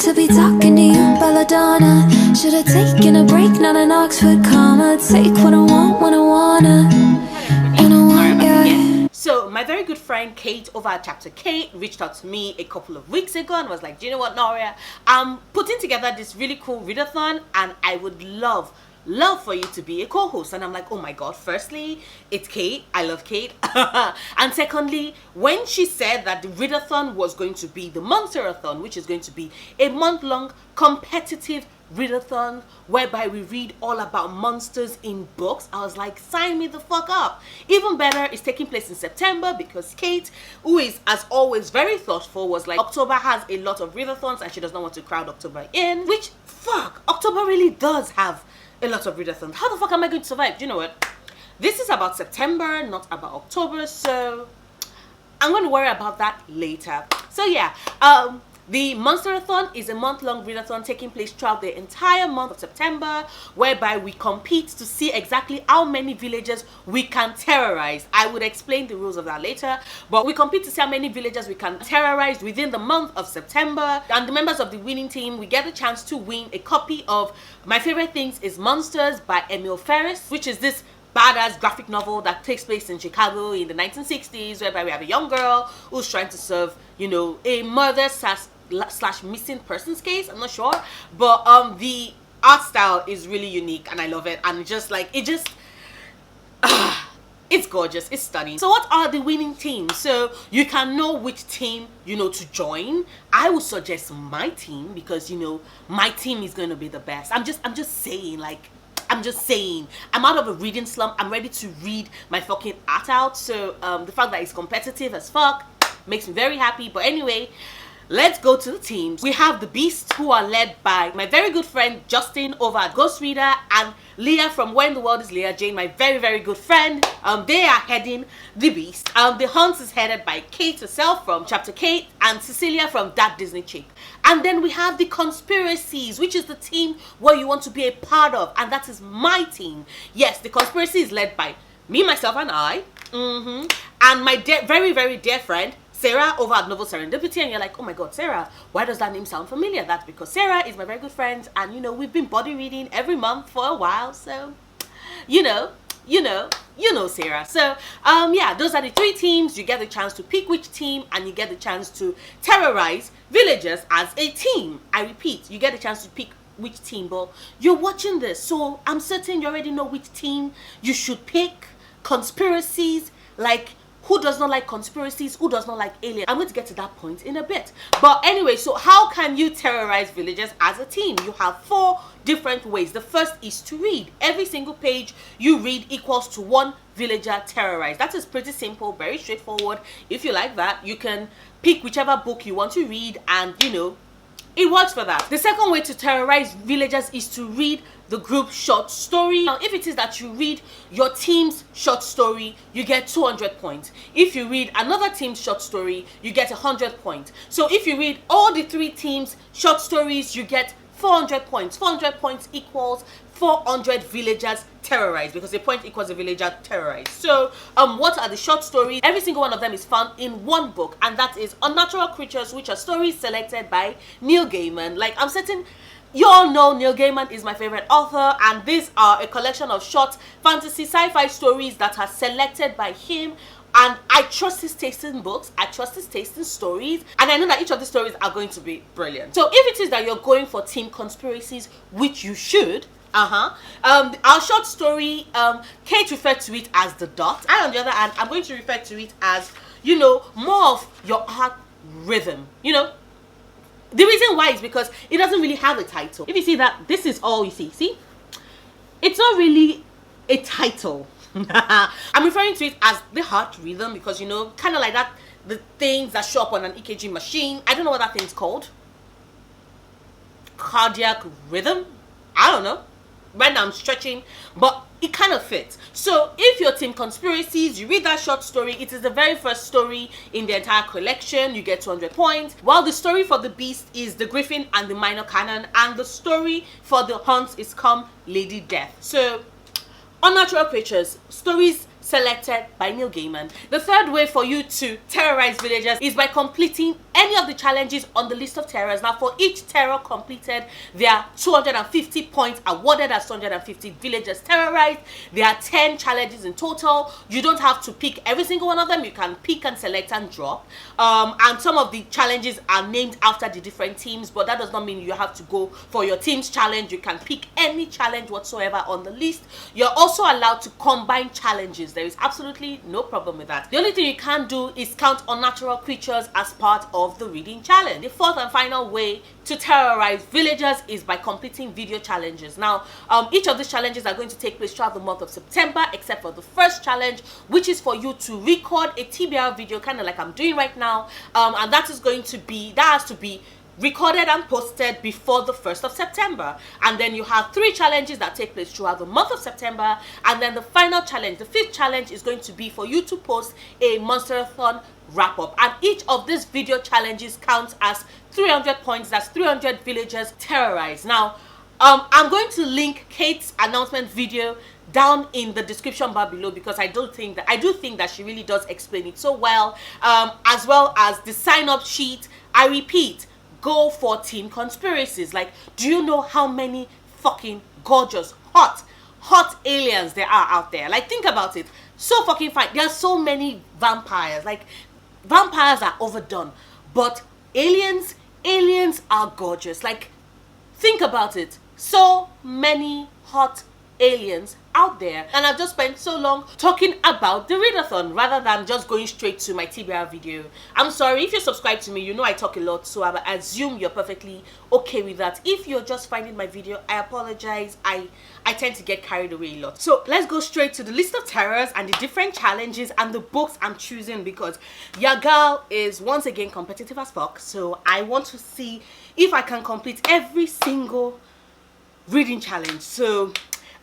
to be talking to you, belladonna. Should've taken a break, not an Oxford comma. Take what I want when I wanna. And I want, yeah. So my very good friend Cait over at Chapter Cait reached out to me a couple of weeks ago and was like, do you know what, Noria, I'm putting together this really cool readathon and I would love for you to be a co-host. And I'm like, oh my god, firstly, it's Cait, I love Cait. And secondly, when she said that the readathon was going to be the MONSTERathon, which is going to be a month-long competitive readathon whereby we read all about monsters in books, I was like, sign me the fuck up. Even better, it's taking place in September because Cait, who is as always very thoughtful, was like, October has a lot of readathons and she does not want to crowd October in, which, fuck, October really does have a lot of readathons. How the fuck am I going to survive? Do you know what? This is about September, not about October, so I'm going to worry about that later. So yeah, the MONSTERathon is a month-long readathon taking place throughout the entire month of September, whereby we compete to see exactly how many villagers we can terrorize. I would explain the rules of that later, but we compete to see how many villagers we can terrorize within the month of September. And the members of the winning team, we get a chance to win a copy of My Favorite Things is Monsters by Emil Ferris, which is this badass graphic novel that takes place in Chicago in the 1960s, whereby we have a young girl who's trying to solve, you know, a murder slash missing persons case. I'm not sure, but the art style is really unique and I love it, and just like it's gorgeous, it's stunning. So what are the winning teams? So you can know which team, you know, to join. I would suggest my team because, you know, my team is going to be the best. I'm just saying, like, I'm out of a reading slump. I'm ready to read my fucking art out. So the fact that it's competitive as fuck makes me very happy. But anyway, let's go to the teams. We have the Beasts, who are led by my very good friend Justin over at Ghost Reader, and Leah from When the World is Leah Jane, my very, very good friend. They are heading the Beast. The Hunts is headed by Cait herself from Chapter Cait and Cecilia from That Disney Chick. And then we have the Conspiracies, which is the team where you want to be a part of, and that is my team. Yes, the Conspiracy is led by me, myself, and I. And my very, very dear friend Sarah over at Novel Serendipity. And you're like, oh my god, Sarah, why does that name sound familiar? That's because Sarah is my very good friend, and you know, we've been body reading every month for a while, so you know Sarah. So yeah, those are the three teams. You get the chance to pick which team, and you get the chance to terrorize villagers as a team. I repeat, you get the chance to pick which team, but you're watching this, so I'm certain you already know which team you should pick. Conspiracies, like, who does not like conspiracies? Who does not like aliens? I'm going to get to that point in a bit. But anyway, so how can you terrorize villagers as a team? You have 4 different ways. The first is to read. Every single page you read equals to 1 villager terrorized. That is pretty simple, very straightforward. If you like that, you can pick whichever book you want to read, and you know, it works for that. The second way to terrorize villagers is to read the group short story. Now, if it is that you read your team's short story, you get 200 points. If you read another team's short story, you get 100 points. So if you read all the 3 teams' short stories, you get 400 points. 400 points equals 400 villagers terrorized, because a point equals a villager terrorized. So what are the short stories? Every single one of them is found in one book, and that is Unnatural Creatures, which are stories selected by Neil Gaiman. Like, I'm certain you all know Neil Gaiman is my favorite author, and these are a collection of short fantasy sci-fi stories that are selected by him. And I trust his taste in books, I trust his taste in stories, and I know that each of the stories are going to be brilliant. So if it is that you're going for Team Conspiracies, which you should, our short story, Cait referred to it as the dot. I, on the other hand, I'm going to refer to it as, you know, more of your art rhythm, you know. The reason why is because it doesn't really have a title. If you see that, this is all you see, it's not really a title. I'm referring to it as the heart rhythm because, you know, kind of like that, the things that show up on an EKG machine. I don't know what that thing's called. Cardiac rhythm? I don't know. Right now I'm stretching, but it kind of fits. So if you're Team Conspiracies, you read that short story, it is the very first story in the entire collection, you get 200 points. While the story for the Beast is the Griffin and the Minor Canon, and the story for the Hunt is Come Lady Death. So Unnatural Creatures, stories selected by Neil Gaiman. The third way for you to terrorize villagers is by completing any of the challenges on the list of terrors. Now, for each terror completed, there are 250 points awarded as 250 villagers terrorized. There are 10 challenges in total. You don't have to pick every single one of them. You can pick and select and drop. And some of the challenges are named after the different teams, but that does not mean you have to go for your team's challenge. You can pick any challenge whatsoever on the list. You're also allowed to combine challenges. There is absolutely no problem with that. The only thing you can't do is count unnatural creatures as part of the reading challenge. The fourth and final way to terrorize villagers is by completing video challenges. Now, each of these challenges are going to take place throughout the month of September, except for the first challenge, which is for you to record a TBR video, kind of like I'm doing right now, and that has to be recorded and posted before the 1st of September. And then you have 3 challenges that take place throughout the month of September, and then the final challenge, the 5th challenge, is going to be for you to post a MONSTERathon wrap-up, and each of these video challenges counts as 300 points. That's 300 villagers terrorized. Now, I'm going to link Cait's announcement video down in the description bar below, because I do think that she really does explain it so well, as well as the sign-up sheet. I repeat, go for Team Conspiracies. Like, do you know how many fucking gorgeous, hot aliens there are out there? Like, think about it. So fucking fine. There are so many vampires. Like, vampires are overdone, but aliens are gorgeous. Like, think about it. So many hot aliens out there, and I've just spent so long talking about the readathon rather than just going straight to my TBR video. I'm sorry, if you're subscribed to me, you know I talk a lot, so I assume you're perfectly okay with that. If you're just finding my video, I apologize. I tend to get carried away a lot. So let's go straight to the list of terrors and the different challenges and the books I'm choosing, because your girl is once again competitive as fuck. So I want to see if I can complete every single reading challenge, so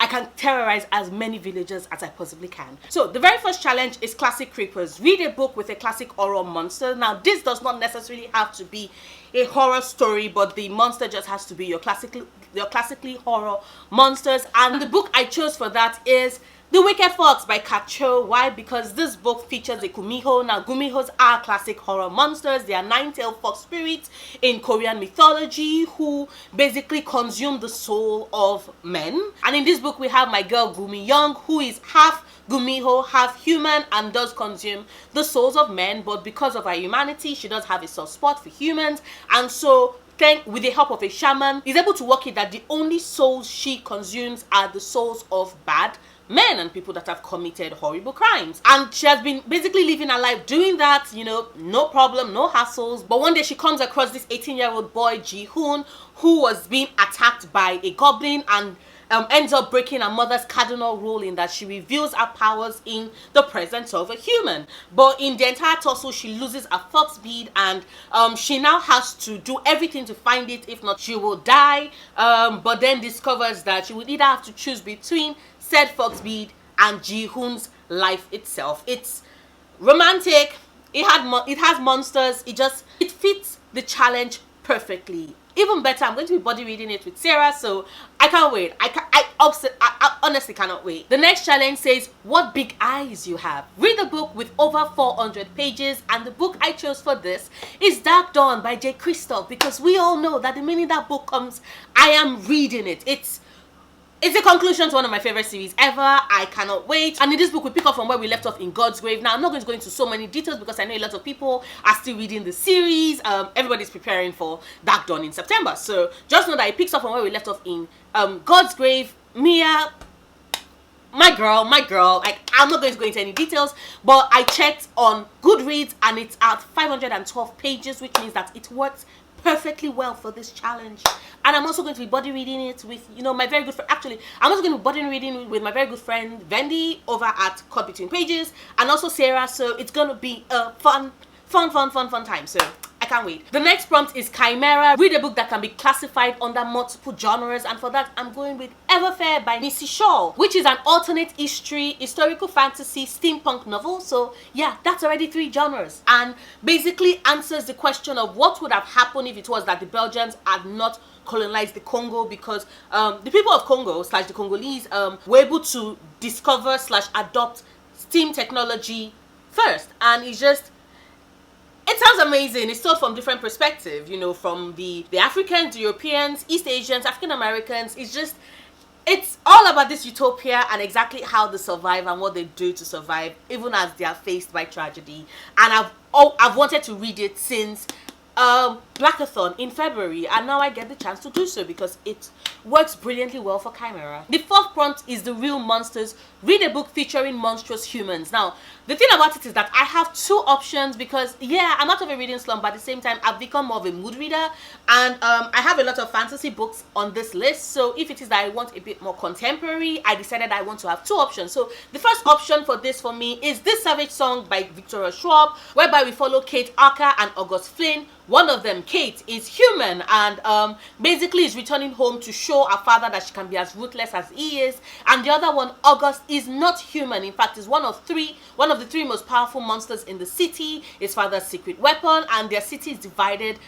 I can terrorize as many villagers as I possibly can. So the very first challenge is classic creepers. Read a book with a classic horror monster. Now, this does not necessarily have to be a horror story, but the monster just has to be your classically horror monsters. And the book I chose for that is The Wicked Fox by Kacho. Why? Because this book features a gumiho. Now, gumihos are classic horror monsters. They are 9-tailed fox spirits in Korean mythology who basically consume the soul of men. And in this book, we have my girl Gumi Young, who is half gumiho, half human, and does consume the souls of men. But because of her humanity, she does have a soft spot for humans. And so, with the help of a shaman, is able to work it that the only souls she consumes are the souls of bad men and people that have committed horrible crimes. And she has been basically living her life doing that, you know, no problem, no hassles. But one day she comes across this 18-year-old boy, Ji-hoon, who was being attacked by a goblin, and ends up breaking her mother's cardinal rule in that she reveals her powers in the presence of a human. But in the entire tussle, she loses a fox bead, and she now has to do everything to find it. If not, she will die. But then discovers that she would either have to choose between said fox bead and Ji-hoon's life itself. It's romantic. It has monsters. It fits the challenge perfectly. Even better, I'm going to be body reading it with Sarah, so I can't wait. I honestly cannot wait. The next challenge says, what big eyes you have. Read the book with over 400 pages, and the book I chose for this is Dark Dawn by J. Christoph, because we all know that the minute that book comes, I am reading it. It's a conclusion to one of my favorite series ever. I cannot wait. And in this book, we pick up from where we left off in God's Grave. Now, I'm not going to go into so many details because I know a lot of people are still reading the series. Everybody's preparing for Dark Dawn in September. So just know that it picks up from where we left off in God's Grave. Mia, my girl. Like, I'm not going to go into any details, but I checked on Goodreads and it's at 512 pages, which means that it works perfectly well for this challenge. And I'm also going to be body reading it with, you know, my very good friend. Actually, I'm also going to be body reading with my very good friend Vendi over at Cut Between Pages, and also Sarah. So it's going to be a fun time. So I can't wait. The next prompt is Chimera. Read a book that can be classified under multiple genres, and for that I'm going with Everfair by Missy Shaw, which is an alternate history, historical fantasy, steampunk novel. So yeah, that's already 3 genres, and basically answers the question of what would have happened if it was that the Belgians had not colonized the Congo, because the people of Congo / the Congolese were able to discover / adopt STEAM technology first, and it's just, it sounds amazing. It's told from different perspectives, you know, from the Africans, the Europeans, East Asians, African Americans. It's just, it's all about this utopia and exactly how they survive and what they do to survive, even as they are faced by tragedy. And I've wanted to read it since Blackathon in February, and now I get the chance to do so because it works brilliantly well for Chimera. The fourth prompt is The Real Monsters. Read a book featuring monstrous humans. Now, the thing about it is that I have two options because, yeah, I'm out of a reading slump, but at the same time, I've become more of a mood reader, and I have a lot of fantasy books on this list. So if it is that I want a bit more contemporary, I decided I want to have two options. So the first option for this for me is This Savage Song by Victoria Schwab, whereby we follow Cait Archer and August Flynn. One of them, Cait, is human and basically is returning home to show her father that she can be as ruthless as he is. And the other one, August, is not human. In fact, is one of the three most powerful monsters in the city. His father's secret weapon, and their city is divided.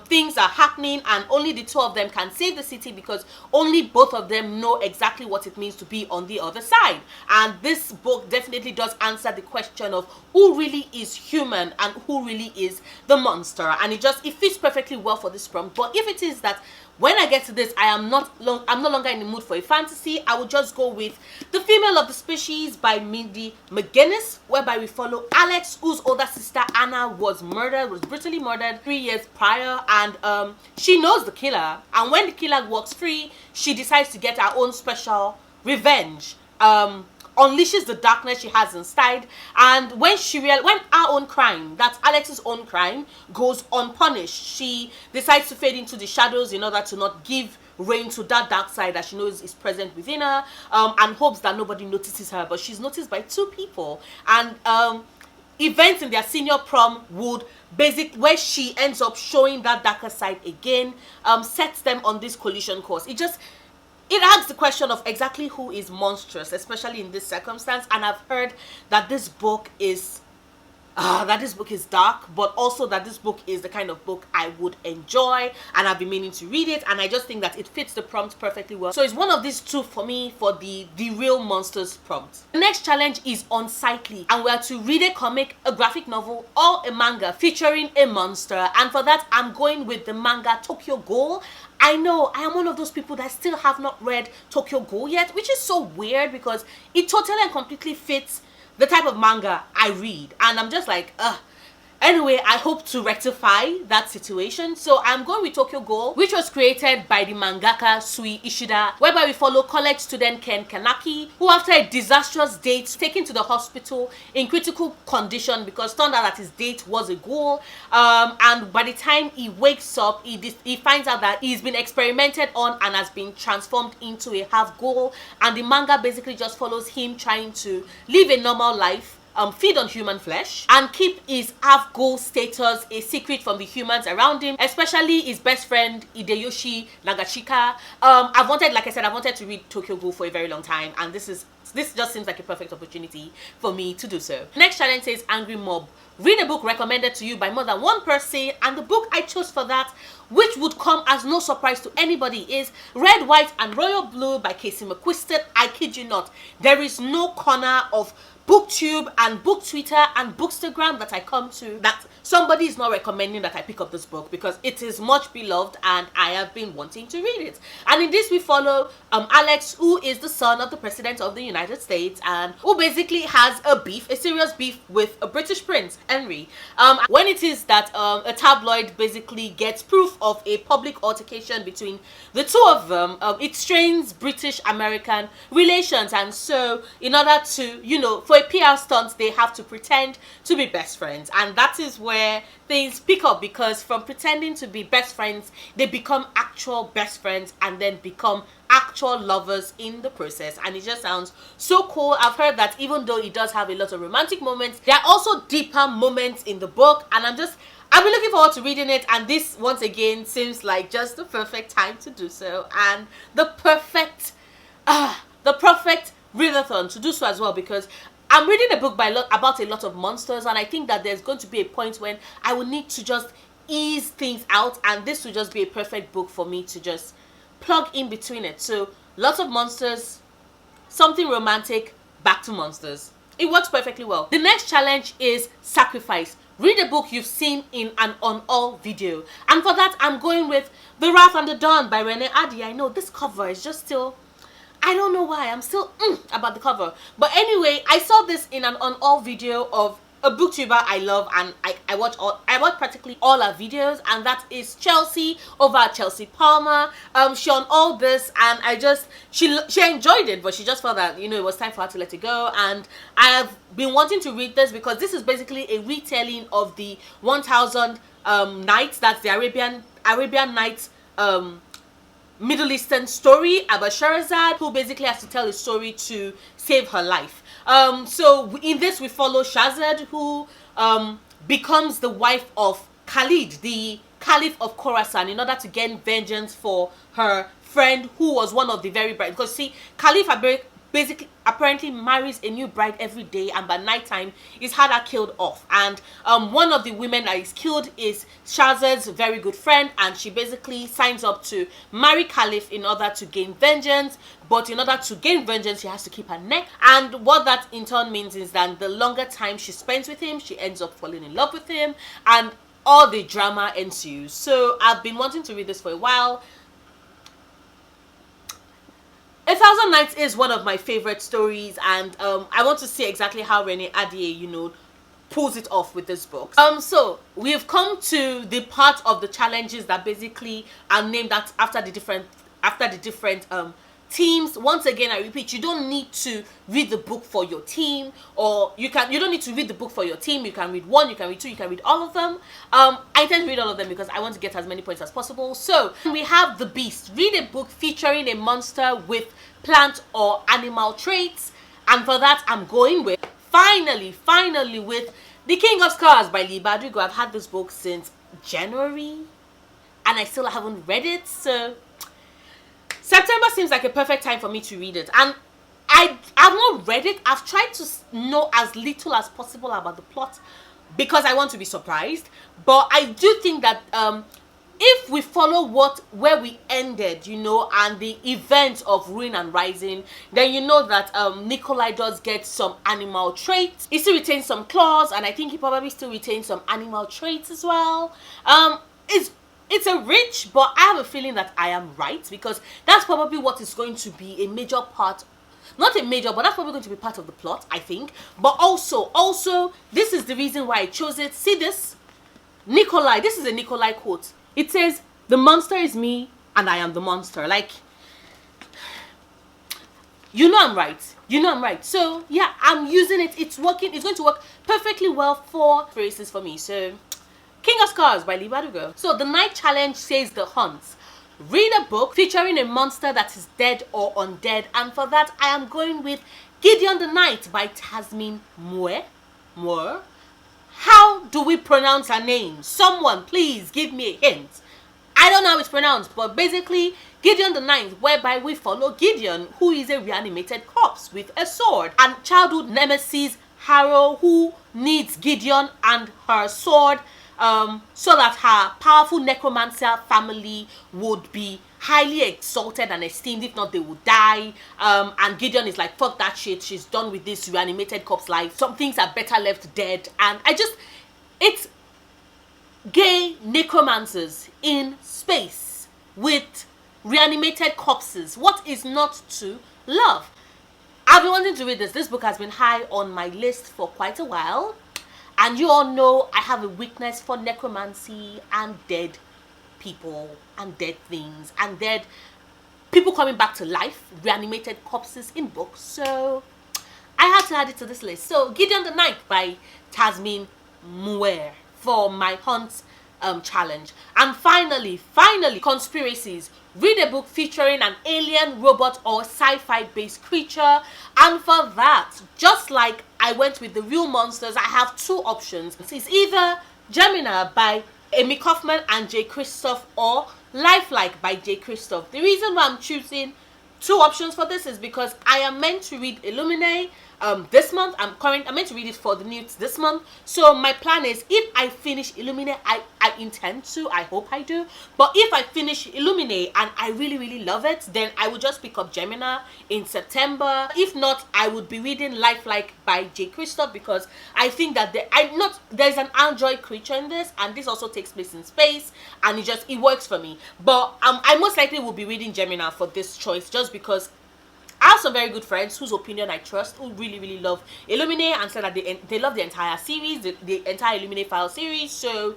Things are happening, and only the two of them can save the city because only both of them know exactly what it means to be on the other side. And this book definitely does answer the question of who really is human and who really is the monster, and it fits perfectly well for this prompt. But if it is that when I get to this, I'm no longer in the mood for a fantasy, I would just go with The Female of the Species by Mindy McGuinness, whereby we follow Alex, whose older sister Anna was brutally murdered 3 years prior, and she knows the killer, and when the killer walks free, she decides to get her own special revenge. Unleashes the darkness she has inside, and when our own crime, that's Alex's own crime, goes unpunished, she decides to fade into the shadows in order to not give rein to that dark side that she knows is present within her, and hopes that nobody notices her. But she's noticed by two people, and events in their senior prom would where she ends up showing that darker side again, sets them on this collision course. It asks the question of exactly who is monstrous, especially in this circumstance. And I've heard that this book is dark, but also that this book is the kind of book I would enjoy, and I've been meaning to read it, and I just think that it fits the prompt perfectly well. So it's one of these two for me for the Real Monsters prompt. The next challenge is Unsightly, and we are to read a comic, a graphic novel, or a manga featuring a monster. And for that, I'm going with the manga Tokyo Ghoul. I know I am one of those people that still have not read Tokyo Ghoul yet, which is so weird because it totally and completely fits the type of manga I read, and I'm just like, ugh. Anyway, I hope to rectify that situation. So I'm going with Tokyo Ghoul, which was created by the mangaka Sui Ishida, whereby we follow college student Ken Kanaki, who after a disastrous date is taken to the hospital in critical condition because it turned out that his date was a ghoul. And by the time he wakes up, he finds out that he's been experimented on and has been transformed into a half ghoul. And the manga basically just follows him trying to live a normal life, feed on human flesh, and keep his half-ghoul status a secret from the humans around him, especially his best friend Hideyoshi Nagashika. I've wanted to read Tokyo Ghoul for a very long time, and this just seems like a perfect opportunity for me to do so. Next challenge says Angry Mob. Read a book recommended to you by more than one person, and the book I chose for that, which would come as no surprise to anybody, is Red, White and Royal Blue by Casey McQuiston. I kid you not, there is no corner of BookTube and BookTwitter and Bookstagram that I come to that somebody is not recommending that I pick up this book, because it is much beloved and I have been wanting to read it. And in this we follow Alex, who is the son of the President of the United States and who basically has a serious beef with a British prince, Henry. When it is that a tabloid basically gets proof of a public altercation between the two of them, it strains British-American relations, and so in order to, for a PR stunt, they have to pretend to be best friends, and that is where things pick up, because from pretending to be best friends, they become actual best friends and then become actual lovers in the process. And it just sounds so cool. I've heard that even though it does have a lot of romantic moments, there are also deeper moments in the book, and I've been looking forward to reading it, and this once again seems like just the perfect time to do so, and the perfect readathon to do so as well, because I'm reading a book about a lot of monsters, and I think that there's going to be a point when I will need to just ease things out, and this will just be a perfect book for me to just plug in between it. So lots of monsters, something romantic, back to monsters. It works perfectly well. The next challenge is sacrifice. Read a book you've seen in an on all video. And for that, I'm going with The Wrath and the Dawn by Renee Adi. I know this cover is just still, I don't know why, I'm still about the cover. But anyway, I saw this in an on all video of a booktuber I love, and I watch practically all her videos, and that is Chelsea over at Chelsea Palmer. She on all this, and she enjoyed it, but she just felt that, you know, it was time for her to let it go. And I have been wanting to read this because this is basically a retelling of the 1000 Nights. That's the Arabian Nights Middle Eastern story about Sherazad, who basically has to tell a story to save her life. So in this we follow Shahzad, who becomes the wife of Khalid, the Caliph of Khorasan, in order to gain vengeance for her friend who was one of the very bright. Because see, Caliph basically apparently marries a new bride every day, and by nighttime he's had her killed off. And one of the women that is killed is Shahzad's very good friend, and she basically signs up to marry Caliph in order to gain vengeance. But in order to gain vengeance, she has to keep her neck. And what that in turn means is that the longer time she spends with him, she ends up falling in love with him, and all the drama ensues. So I've been wanting to read this for a while. 1000 Nights is one of my favorite stories, and I want to see exactly how Renee Adi, you know, pulls it off with this book. So we've come to the part of the challenges that basically are named after the different teams. Once again, I repeat, you don't need to read the book for your team, or you don't need to read the book for your team. You can read one, you can read two, you can read all of them. I intend to read all of them because I want to get as many points as possible. So we have The Beast. Read a book featuring a monster with plant or animal traits, and for that I'm going with finally with The King of Scars by Leah. I've had this book since January and I still haven't read it, so September seems like a perfect time for me to read it. And I've not read it. I've tried to know as little as possible about the plot because I want to be surprised. But I do think that if we follow where we ended, you know, and the events of Ruin and Rising, then you know that Nikolai does get some animal traits. He still retains some claws, and I think he probably still retains some animal traits as well. It's a reach, but I have a feeling that I am right, because that's probably what is going to be a major part. Not a major, but that's probably going to be part of the plot, I think. But also, this is the reason why I chose it. See this? Nikolai. This is a Nikolai quote. It says, "The monster is me, and I am the monster." Like, you know I'm right. You know I'm right. So, yeah, I'm using it. It's working. It's going to work perfectly well for Conspiracies for me. So, King of Scars by Leah. So the night challenge says The Hunt. Read a book featuring a monster that is dead or undead, and for that I am going with Gideon the Knight by Tasmin Moore. How do we pronounce her name? Someone please give me a hint. I don't know how it's pronounced, but basically Gideon the Knight, whereby we follow Gideon, who is a reanimated corpse with a sword, and childhood nemesis Harrow, who needs Gideon and her sword so that her powerful necromancer family would be highly exalted and esteemed. If not, they would die. And Gideon is like, fuck that shit, she's done with this reanimated corpse life. Some things are better left dead. And it's gay necromancers in space with reanimated corpses. What is not to love? I've been wanting to read this. This book has been high on my list for quite a while. And you all know I have a weakness for necromancy and dead people and dead things and dead people coming back to life, reanimated corpses in books. So I had to add it to this list. So Gideon the Knight by Tasmin Moore for my Hunt challenge. And finally, Conspiracies. Read a book featuring an alien, robot, or sci-fi based creature. And for that, just like I went with the real monsters, I have two options. It's either Gemina by Amy Kaufman and J. Christoph, or Lifelike by J. Christoph. The reason why I'm choosing two options for this is because I am meant to read Illuminae this month. I'm meant to read it for the newts this month. So my plan is, if I finish Illuminae, I intend to, I hope I do, but if I finish Illuminae and I really love it, then I will just pick up Gemini in September. If not, I would be reading Lifelike by J. Christoph, because I think that there's an android creature in this, and this also takes place in space, and it works for me. But I most likely will be reading Gemini for this choice, just because I have some very good friends whose opinion I trust, who really love Illuminae, and said that they love the entire series, the entire Illuminae file series. So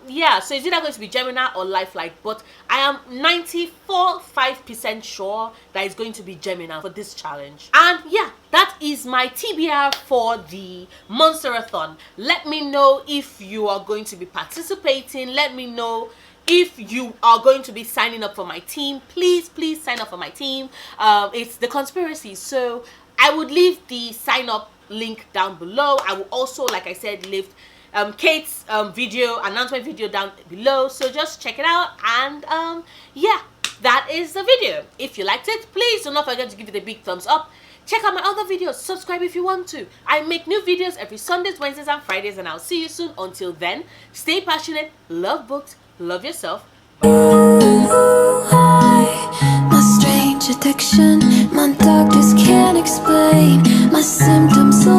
yeah, so it's either going to be Gemini or Lifelike, but I am 94.5% sure that it's going to be Gemini for this challenge. And yeah, that is my TBR for the Monsterathon. Let me know if you are going to be participating. Let me know if you are going to be signing up for my team. Please sign up for my team. It's the Conspiracies, so I would leave the sign up link down below. I will also, like I said, leave Cait's announcement video down below, so just check it out. And yeah, that is the video. If you liked it, please do not forget to give it a big thumbs up. Check out my other videos, subscribe if you want to. I make new videos every Sundays, Wednesdays and Fridays, and I'll see you soon. Until then, stay passionate, love books, love yourself. My strange addiction, my doctors can't explain my symptoms.